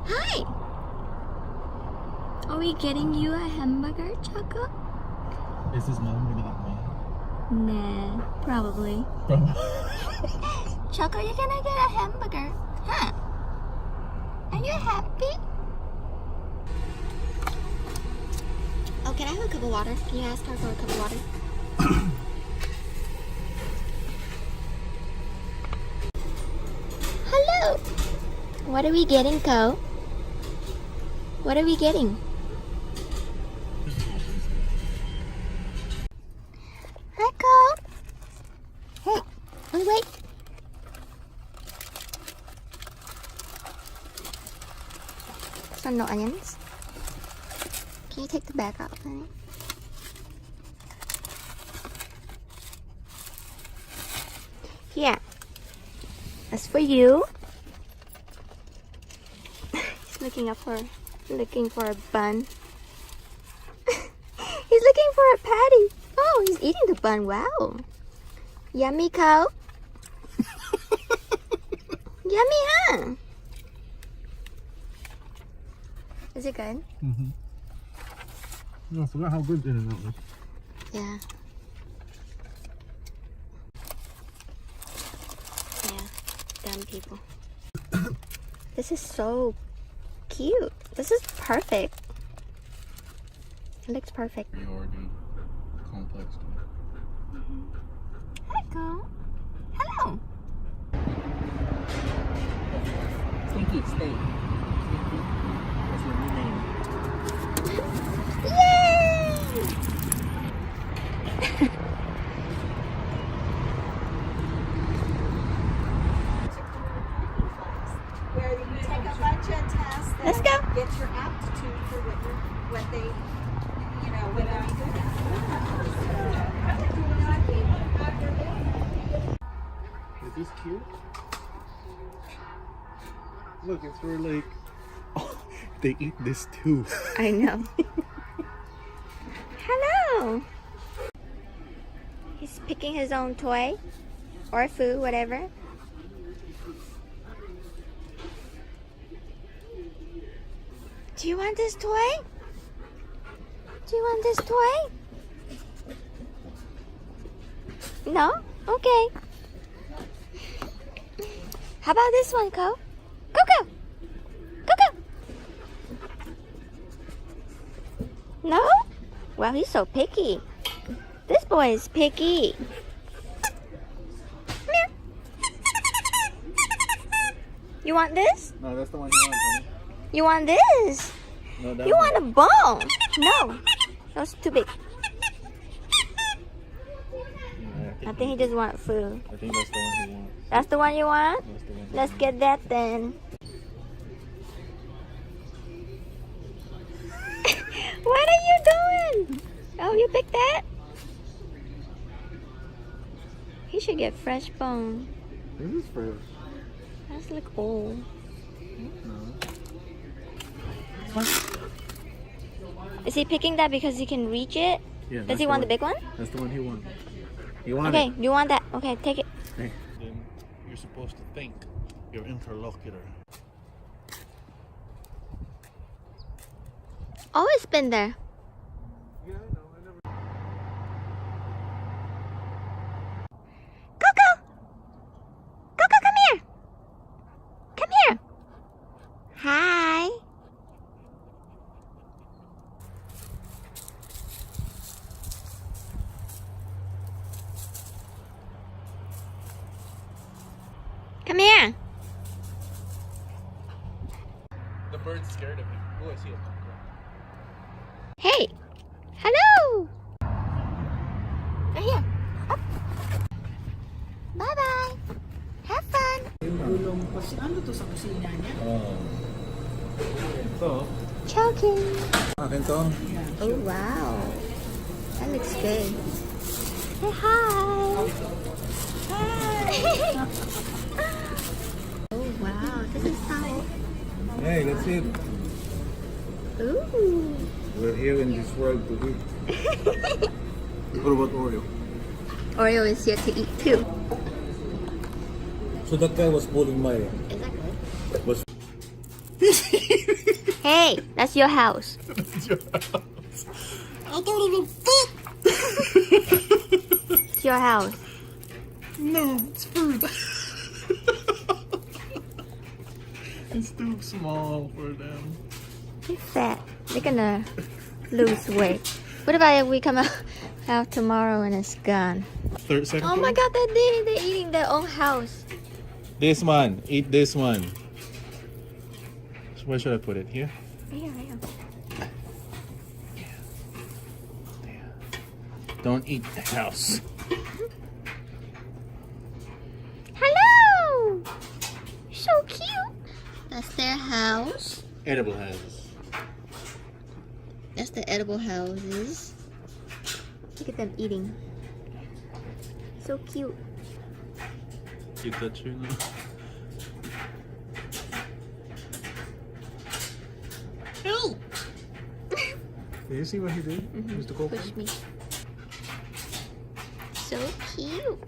Hi! Are we getting you a hamburger, Choco? Is his mom gonna get mad? Nah, probably. Choco, you're gonna get a hamburger, huh? Are you happy? Oh, can I have a cup of water? Can you ask her for a cup of water? Hello! What are we getting, Co? What are we getting? Hi, Co! Hey, wait. Some no onions. Can you take the bag out, honey? Here. That's for you. He's looking for a bun. He's looking for a patty. Oh, he's eating the bun. Wow. Yummy, cow. Yummy, huh? Is it good? Mm-hmm. Oh, I forgot how good In-N-Out was. Yeah. Yeah. Dumb people. This is so cute. This is perfect. It looks perfect. You already complex to me. Hi, Go. Hello. Stinky Steak. That's my new name. Yay! Where you take a bunch of tests that Let's go. get your aptitude for what they, when they're good at. Is this cute? Look, it's for like... Oh, they eat this too. I know. Hello. He's picking his own toy or food, whatever. Do you want this toy? Do you want this toy? No? Okay. How about this one, Co? Coco! Coco! No? Wow, he's so picky. This boy is picky. Meow. You want this? No, that's the one he wants, honey. You want this? No, that You one. want a bone? No. That's too big. Yeah, I think he just wants food. I think that's the one he wants. That's the one you want? That's the one he Let's wants. get that then. What are you doing? Oh, you picked that? He should get fresh bone. This is fresh. That's look old. No. Is he picking that because he can reach it? Yeah, Does that's he want the one. big one? That's the one he wants. You want Okay, it? you want that? Okay, take it. Hey. Then you're supposed to thank your interlocutor. Always been there. Yeah, I know. I never... Coco! Coco, come here! Come here! Hi! Come here! The bird's scared of him. Oh, I see it. Hey! Hello! Right here. Up. Bye-bye! Have fun! Tulong ko. Ano to sa kusina niya? Oh. Ito. Choking! Akin to. Oh, wow. That looks good. Say hi! Hi! Oh, wow. This is how... Hey, that's it. Ooh! We're here in this world to eat. What about Oreo? Oreo is here to eat too. So that guy was pulling my... Is that good? Was Hey, that's your house. That's your house. I don't even fit. It's your house. No, it's food. It's too small for them. They're fat. They're gonna lose weight. What about if we come out tomorrow and it's gone? Second Oh my god, they're eating their own house. This one. Eat this one. Where should I put it? Here? Yeah. There. Don't eat the house. Hello! So cute. That's their house. Edible houses. That's the edible houses. Look at them eating. So cute. You touch her now? Hey! Did you see what he did, Mr. Coco? Push me. So cute.